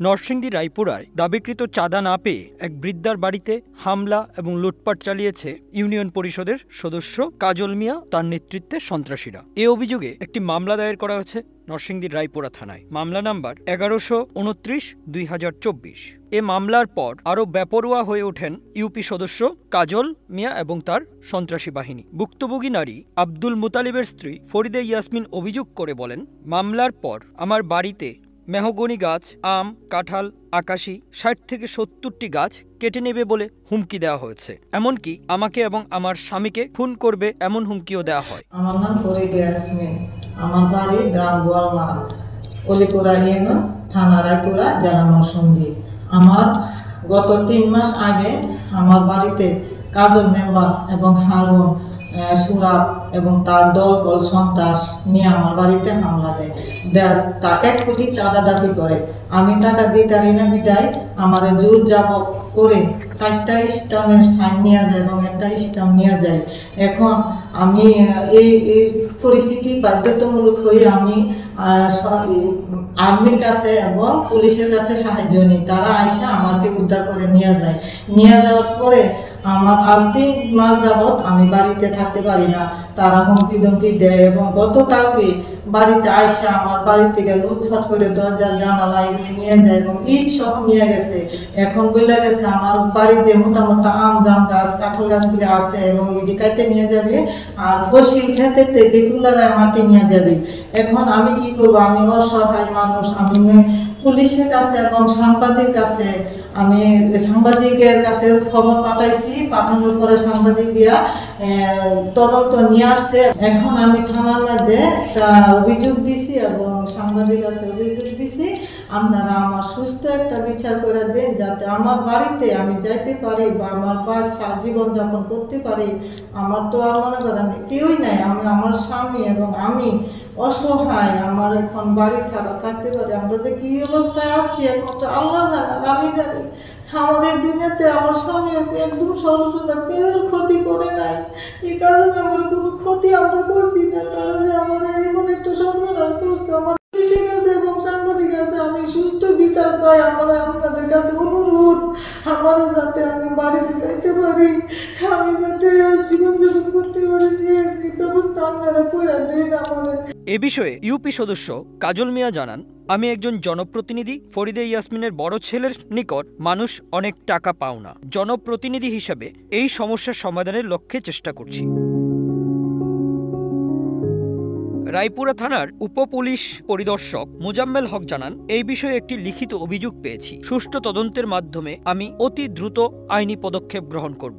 নরসিংদী রায়পুরায় দাবিকৃত চাঁদা না পেয়ে এক বৃদ্ধার বাড়িতে হামলা এবং লুটপাট চালিয়েছে ইউনিয়ন পরিষদের সদস্য কাজল মিয়া তার নেতৃত্বে সন্ত্রাসীরা। এ অভিযোগে একটি মামলা দায়ের করা হয়েছে নরসিংদীর রায়পুরা থানায়। মামলা নাম্বার 1129/2024। এ মামলার পর আরও বেপরোয়া হয়ে ওঠেন ইউপি সদস্য কাজল মিয়া এবং তার সন্ত্রাসী বাহিনী। ভুক্তভোগী নারী আব্দুল মুতালিবের স্ত্রী ফরিদা ইয়াসমিন অভিযোগ করে বলেন, মামলার পর আমার বাড়িতে মেহগনি গাছ, আম, কাঁঠাল, আকাশি 60 থেকে 70টি গাছ কেটে নেবে বলে হুমকি দেওয়া হয়েছে। এমনকি আমাকে এবং আমার স্বামীকে খুন করবে এমন হুমকিও দেওয়া হয়। আমার নাম ফরিদা ইয়াসমিন, আমার বাড়ি গ্রাম গোয়ালমারা, অলিপুরা ইউনিয়ন, থানা রায়পুরা, জেলা নরসিংদী। আমার গত 3 মাস আগে আমার বাড়িতে কাজল মেম্বার এবং হারুন সুরাব এবং তার দল সন্ত্রাস নিয়ে আমার বাড়িতে হামলা দেয়। তা 1 কোটি চাঁদা দাবি করে। আমি টাকা দিতে পারি না বিদায় আমার জোর যাব করে 4টা স্টাম্পের সাইন নিয়ে যায় এবং একটা স্টাম্প নিয়ে যায়। এখন আমি এই পরিস্থিতি বাধ্যতামূলক হয়ে আমি আর্মির কাছে এবং পুলিশের কাছে সাহায্য নিই। তারা আইসা আমাকে উদ্ধার করে নিয়ে যায়। নিয়ে যাওয়ার পরে আমার আজ 3 মাস যাবৎ আমি বাড়িতে থাকতে পারি না। তারা হুমকি ধমকি দেয় এবং গতকালকে বাড়িতে আইসা আমার বাড়ি থেকে লুটফাট করে দরজা জানালা এগুলি নিয়ে যায় এবং ইট সহ নিয়ে গেছে। এখন বলে গেছে আমার বাড়ির যে মোটামুটি আম, জাম গাছ, কাঁঠাল গাছগুলি আছে এবং এটি কাটতে নিয়ে যাবে আর ফসিল খেতে বেগুন লাগায় মাটি নিয়ে যাবে। এখন আমি কি করব? আমি অসহায় মানুষ। আমি পুলিশের কাছে এবং সাংবাদিকের কাছে খবর পাঠাইছি। পাঠানোর পরে সাংবাদিক দিয়া তদন্ত নিয়ে আসছে। এখন আমি থানার মধ্যে একটা অভিযোগ দিছি এবং সাংবাদিক কাছে অভিযোগ দিছি, আপনারা আমার সুস্থ একটা বিচার করে দেন যাতে আমার বাড়িতে আমি যাইতে পারি বা আমার জীবনযাপন করতে পারি। আমার তো আর মনে করেন কেউই নাই, আমি আমার স্বামী এবং আমি অসহায়। আমার এখন বাড়ি ছাড়া থাকতে পারি। আমরা যে কি অবস্থায় আছি একমাত্র আল্লাহ জানে, আমি জানি। আমাদের দুনিয়াতে আমার স্বামী একদম সরসতা, কেউ ক্ষতি করে নাই। এই কাজে আমার কোনো ক্ষতি আমরা করছি না। তারা যে আমার এমন একটা সর্বনাশ করছে। আমার পুলিশের কাছে এবং সাংবাদিক কাছে আমি সুস্থ বিচার চাই। আমার আপনাদের কাছে অনুরোধ, আমার যাতে আমি বাড়িতে যাইতে পারি, আমি যাতে জীবনযাপন করতে পারি, সে ব্যবস্থা আপনারা করে দেন আমাদের। এ বিষয়ে ইউপি সদস্য কাজল মিয়া জানান, আমি একজন জনপ্রতিনিধি। ফরিদা ইয়াসমিনের বড় ছেলের নিকট মানুষ অনেক টাকা পাও না। জনপ্রতিনিধি হিসেবে এই সমস্যার সমাধানের লক্ষ্যে চেষ্টা করছি। রায়পুরা থানার উপপুলিশ পরিদর্শক মোজাম্মেল হক জানান, এই বিষয়ে একটি লিখিত অভিযোগ পেয়েছি। সুষ্ঠু তদন্তের মাধ্যমে আমি অতি দ্রুত আইনি পদক্ষেপ গ্রহণ করব।